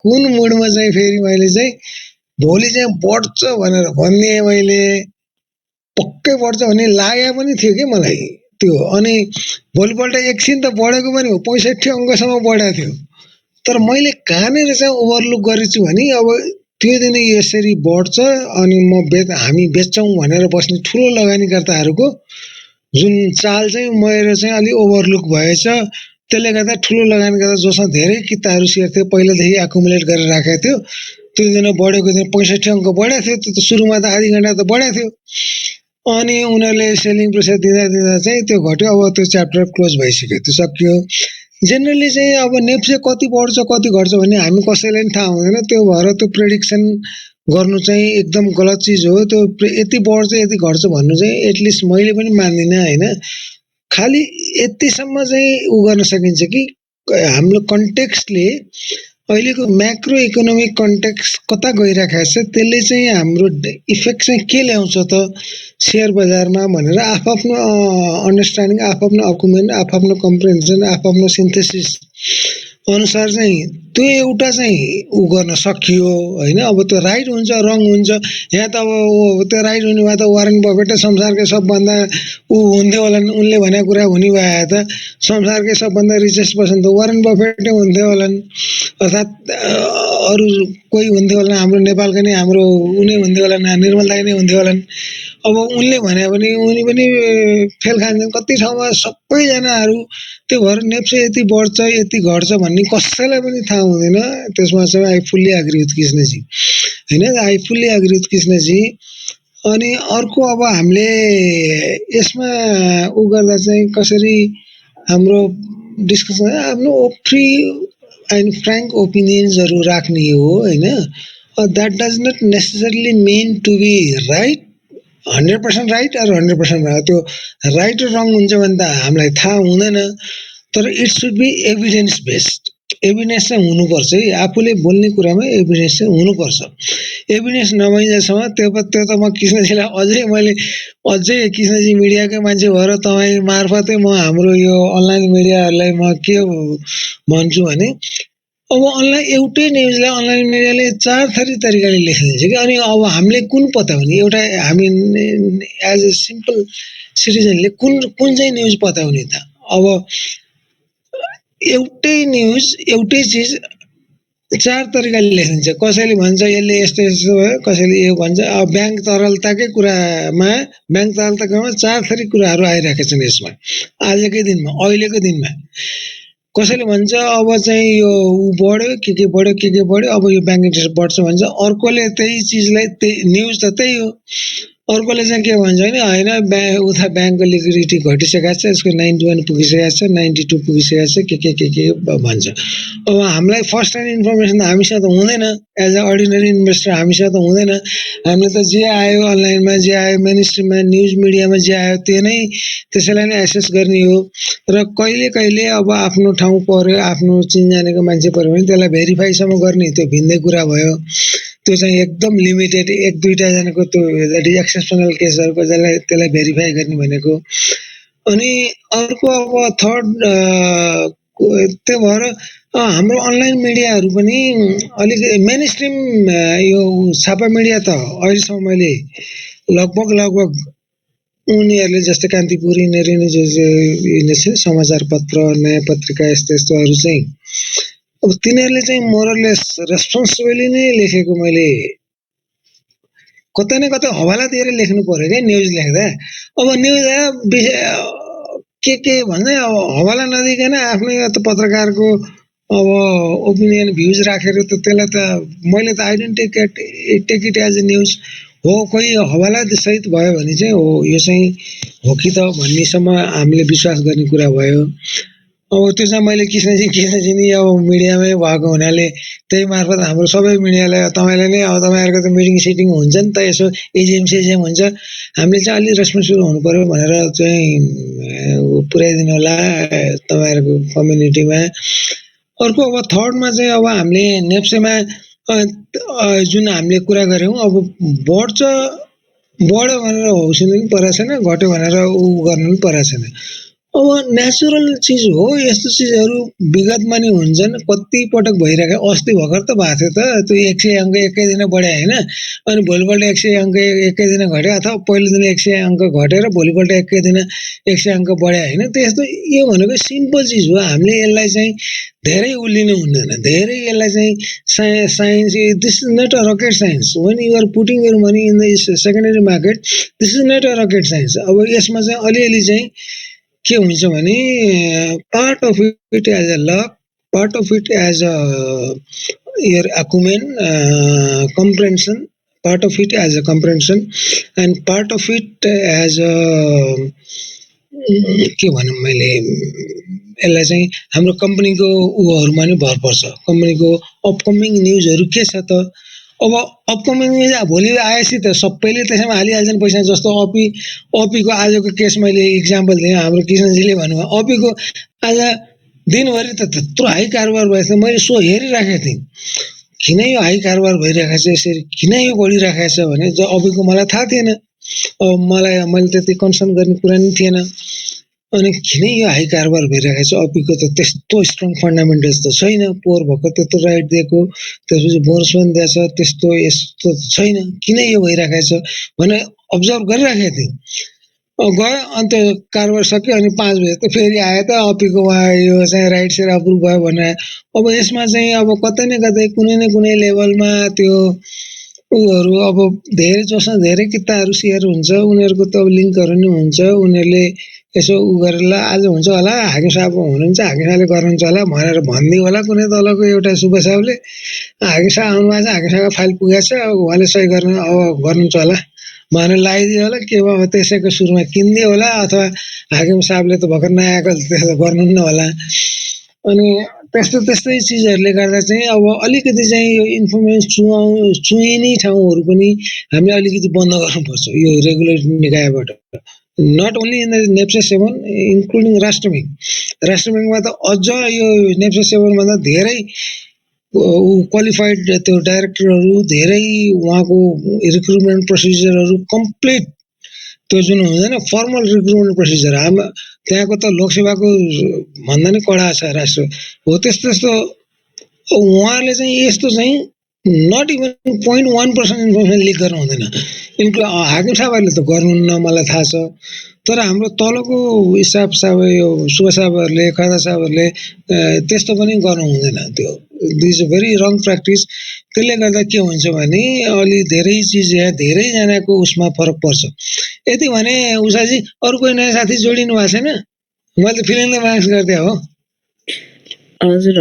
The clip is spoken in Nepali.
कुन मुडमा चाहिँ फेरि मैले चाहिँ भोलि चाहिँ बढ्छ भनेर भन्ने मैले पक्कै बढ्छ भन्ने लाग्या पनि थियो कि मलाई त्यो। अनि भोलिपल्ट एकछिन त बढेको पनि हो, 65 अङ्कसम्म बढेको थियो। तर मैले कहाँनिर चाहिँ ओभरलुक गरेछु भने अब त्यो दिन यसरी बढ्छ अनि हामी बेच्छौँ भनेर बस्ने ठुलो लगानीकर्ताहरूको जुन चाल चाहिँ मेरो चाहिँ अलि ओभरलुक भएछ। त्यसले गर्दा ठुलो लगानीकर्ता जोसँग धेरै किताहरू सेयर थियो, पहिलादेखि एकुमुलेट गरेर राखेको थियो, त्यो दिन बढेको दिन 65 अङ्क बढेको थियो। त्यो त सुरुमा त आधी घन्टा त बढेको थियो। अनि उनीहरूले सेलिङ प्रेसर दिँदा दिँदा चाहिँ त्यो घट्यो। अब त्यो च्याप्टर क्लोज भइसक्यो, त्यो सकियो। जेनरली चाहिँ अब नेप्से कति बढ्छ कति घट्छ भन्ने हामी कसैलाई पनि थाहा हुँदैन। त्यो भएर त्यो प्रेडिक्सन गर्नु चाहिँ एकदम गलत चिज हो। त्यो यति बढ्छ यति घट्छ भन्नु चाहिँ एटलिस्ट मैले पनि मान्दिनँ होइन। खालि यतिसम्म चाहिँ उ गर्न सकिन्छ कि हाम्रो कन्टेक्स्टले अहिलेको म्याक्रो इकोनोमिक कन्टेक्स्ट कता गइरहेको छ, त्यसले चाहिँ हाम्रो इफेक्ट चाहिँ के ल्याउँछ त सेयर बजारमा भनेर आफ्नो अन्डरस्ट्यान्डिङ, आफ्नो अकुमेन्ट, आफ्नो कम्प्रिहेन्सन, आफ्नो सिन्थेसिस अनुसार चाहिँ त्यो एउटा चाहिँ उ गर्न सकियो होइन। अब त्यो राइट हुन्छ रङ हुन्छ, यहाँ त अब त्यो राइट हुने भए त वारेन बफेट संसारकै सबभन्दा ऊ हुन्थ्यो होला, उनले भनेको कुरा हुने भए त संसारकै सबभन्दा रिचेस्ट पर्सन त वारेन बफेटै हुन्थ्यो होलान्, अर्थात् अरू कोही हुन्थ्यो होला, हाम्रो नेपालकै नै हाम्रो उनी हुन्थ्यो होला, निर्मल दाइ नै हुन्थ्यो होलान्। अब उनले भने पनि उनी पनि फेल खान्छन् कति ठाउँमा सबैजनाहरू। त्यो भएर नेप्से यति बढ्छ यति घट्छ भन्ने कसैलाई पनि थाहा हुँदैन। त्यसमा चाहिँ I fully agree with Krishnaji होइन, I fully agree with Krishnaji. अनि अर्को अब हामीले यसमा उ गर्दा चाहिँ कसरी हाम्रो डिस्कसन आफ्नो फ्री एन्ड फ्रेङ्क ओपिनियन्सहरू राख्ने हो होइन। That does not necessarily mean to be right 100% right or 100% right. त्यो राइट र रङ हुन्छ भने त हामीलाई थाहा हुँदैन, तर it should be evidence based. Evidence चाहिँ हुनुपर्छ है, आफूले बोल्ने कुरामा एभिडेन्स चाहिँ हुनुपर्छ। एभिडेन्स नभइन्जेलसम्म त्यो त म कृष्णजीलाई अझै कृष्णजी मिडियाकै मान्छे भएर तपाईँ मार्फतै म हाम्रो यो अनलाइन मिडियाहरूलाई म के भन्छु भने अब एउटै न्युजलाई अनलाइन मिडियाले 4 थरी तरिकाले लेखिदिन्छ कि। अनि अब हामीले कुन पत्ता हुने, एउटा हामी एज ए सिम्पल सिटिजनले कुन चाहिँ न्युज पत्याउने त। अब एउटै न्युज एउटै चिज 4 तरिकाले लेखिन्छ। कसैले भन्छ यसले यस्तो यस्तो भयो, कसैले यो भन्छ। अब ब्याङ्क तरलताकै कुरामा 4 थरी कुराहरू आइरहेका छन् यसमा आजकै दिनमा, अहिलेको दिनमा। कसैले भन्छ अब चाहिँ यो बढ्यो के बढ्यो, अब यो ब्याङ्क इन्ट्रेस्ट बढ्छ भन्छ। अर्कोले त्यही चिजलाई न्युज त त्यही हो, अर्कोले चाहिँ के भन्छ भने होइन उता ब्याङ्कको लिक्विडिटी घटिसकेको छ, यसको 91 पुगिसकेको छ, 92 पुगिसकेको छ, के भन्छ। अब हामीलाई फर्स्ट ह्यान्ड इन्फर्मेसन त हामीसँग त हुँदैन, एज अ अर्डिनरी इन्भेस्टर हामीसँग त हुँदैन। हामीले त जे आयो अनलाइनमा, जे आयो मेन स्ट्रिममा, न्युज मिडियामा जे आयो त्यो नै त्यसैलाई नै एसेस गर्ने हो। र कहिले कहिले अब आफ्नो ठाउँ पर्यो, आफ्नो चिनजानेको मान्छे पर्यो भने त्यसलाई भेरिफाईसम्म गर्ने, त्यो भिन्दै कुरा भयो। त्यो चाहिँ एकदम लिमिटेड 1-2 जनाको त्यो द्याट इज एक्सेप्सनल केसहरूको त्यसलाई भेरिफाई गर्ने भनेको। अनि अर्को अब थर्ड त्यो भएर हाम्रो अनलाइन मिडियाहरू पनि अलिक मेन स्ट्रिम यो छापा मिडिया त अहिलेसम्म मैले लगभग उनीहरूले जस्तै कान्तिपुर यिनीहरू जो समाचार पत्र, नयाँ पत्रिका यस्तोहरू चाहिँ अब तिनीहरूले चाहिँ मोरलेस रेस्पोन्सिबली नै लेखेको मैले कतै न कतै हवाला दिएर लेख्नु पर्यो क्या न्युज लेख्दा। अब न्युज के भन्दै अब हवाला नदिकन आफ्नै पत्रकारको अब ओपिनियन भ्युज राखेर त त्यसलाई त मैले त I don't take it as a news हो। कोही हवाला सहित भयो भने चाहिँ हो यो चाहिँ हो कि त भन्नेसम्म हामीले विश्वास गर्ने कुरा भयो। अब त्यो चाहिँ मैले कृष्णजी नि अब मिडियामै भएको हुनाले त्यही मार्फत हाम्रो सबै मिडियालाई तपाईँलाई नै अब तपाईँहरूको त मिटिङ सिटिङ हुन्छ नि त, यसो एजिएम हुन्छ, हामीले चाहिँ अलिक रेस्पोन्सिबल हुनु पर्यो भनेर चाहिँ पुर्याइदिनु होला तपाईँहरूको कम्युनिटीमा। अर्को अब थर्डमा चाहिँ अब हामीले नेप्सेमा जुन हामीले कुरा गऱ्यौँ, अब बढ्यो भनेर हौसिनु पनि परेको छैन, घट्यो भनेर उ गर्नु पनि परेको छैन। अब नेचुरल चिज हो यस्तो चिजहरू विगतमा नि हुन्छन् कति पटक भइरहेको अस्ति भर्खर त भएको थियो त त्यो 100 अङ्क एकै दिन बढ्यो होइन अनि भोलिपल्ट 100 अङ्क एकै दिन घट्यो अथवा पहिलो दिन 100 अङ्क घटेर भोलिपल्ट एकै दिन 100 अङ्क बढ्यो होइन त्यस्तो यो भनेको सिम्पल चिज हो हामीले यसलाई चाहिँ धेरै उलिनु हुँदैन धेरै यसलाई चाहिँ science this is not a rocket science when you are putting your money in the secondary market this is not a rocket science अब यसमा चाहिँ अलिअलि चाहिँ के हुन्छ भने part of it as a luck part of it as a your acumen comprehension part of it as a comprehension and part of it as a के भनौँ मैले यसलाई चाहिँ हाम्रो कम्पनीको उहरूमा नि भर पर्छ कम्पनीको अपकमिङ न्युजहरू के छ त अब अपकमिङ न्युज भोलि आएपछि त सबैले त्यसैमा हालिहाल्छन् पैसा जस्तो अपीको आजको केस मैले इक्जाम्पल दिएँ हाम्रो किसनजीले भन्नुभयो अपीको आज दिनभरि त त्यत्रो हाई कारोबार भएको थियो मैले सो हेरिराखेको थिएँ किन यो हाई कारोबार भइरहेको छ यसरी किन यो बढिरहेको छ भने अपीको मलाई थाहा थिएन अब मैले त्यति कन्सर्न गर्ने कुरा नि थिएन अनि किन यो हाई कारोबार भइरहेको छ अपीको त त्यस्तो स्ट्रङ फन्डामेन्टल्स त छैन पोहोर भएको त्यत्रो राइट दिएको त्यसपछि बोनस पनि दिएछ त्यस्तो यस्तो छैन किन यो भइरहेको छ भने अब्जर्भ गरिराखेको थिएँ गयो अन्त कारोबार सक्यो अनि 5 बजे त फेरि आयो त अपीको यो चाहिँ राइट सेयर अप्रुभ भयो भनेर अब यसमा चाहिँ अब कतै न कतै कुनै न कुनै लेभलमा त्यो उहरू अब धेरै जसमा धेरै किताहरू सेयर हुन्छ उनीहरूको त लिङ्कहरू नि हुन्छ उनीहरूले यसो गरेर आज हुन्छ होला हाकिम साहब हुनुहुन्छ हाकिम साहबले गर्नुहुन्छ होला भनेर भनिदियो होला कुनै तलको एउटा शुभ साहबले हाकिम साहब आउनुभएको छ हाकिम साहबको फाइल पुगेको छ उहाँले सही गर्नु अब गर्नुहुन्छ होला भनेर लगाइदियो होला के भयो त्यसैको सुरुमा किनिदियो होला अथवा हाकिम साहबले त भर्खर नआएको त्यसो गर्नुहुन्न होला अनि त्यस्तै चिजहरूले गर्दा चाहिँ अब अलिकति चाहिँ यो इन्फर्मेसन चुइने ठाउँहरू पनि हामीले अलिकति बन्द गर्नुपर्छ यो रेगुलेटरी निकायबाट not only in the NEPSE 7 including राष्ट्र ब्याङ्कमा त अझ यो नेप्से 7 भन्दा धेरै क्वालिफाइड त्यो डाइरेक्टरहरू धेरै उहाँको रिक्रुटमेन्ट प्रोसिजरहरू कम्प्लिट त्यो जुन हुँदैन फर्मल रिक्रुटमेन्ट प्रोसिजर त्यहाँको त लोकसेवाको भन्दा नि कडा छ राष्ट्र हो त्यस्तो उहाँले चाहिँ यस्तो चाहिँ नट इभन 0.1% इन्फर्मेसन लिक गर्नु हुँदैन हाकिम साहबहरूले त गर्नुहुन्न मलाई थाहा छ तर हाम्रो तलको हिसाब साहब यो शुभ साहबहरूले खदा साहबहरूले त्यस्तो पनि गर्नु हुँदैन त्यो दिस भेरी रङ प्र्याक्टिस त्यसले गर्दा के हुन्छ भने अलि धेरै चिज यहाँ धेरैजनाको उसमा फरक पर्छ यति भने उषाजी अरू कोही नयाँ साथी जोडिनु भएको छैन मैले त फिलिङ द ब्ल्याङ्क्स गर्दै हो हजुर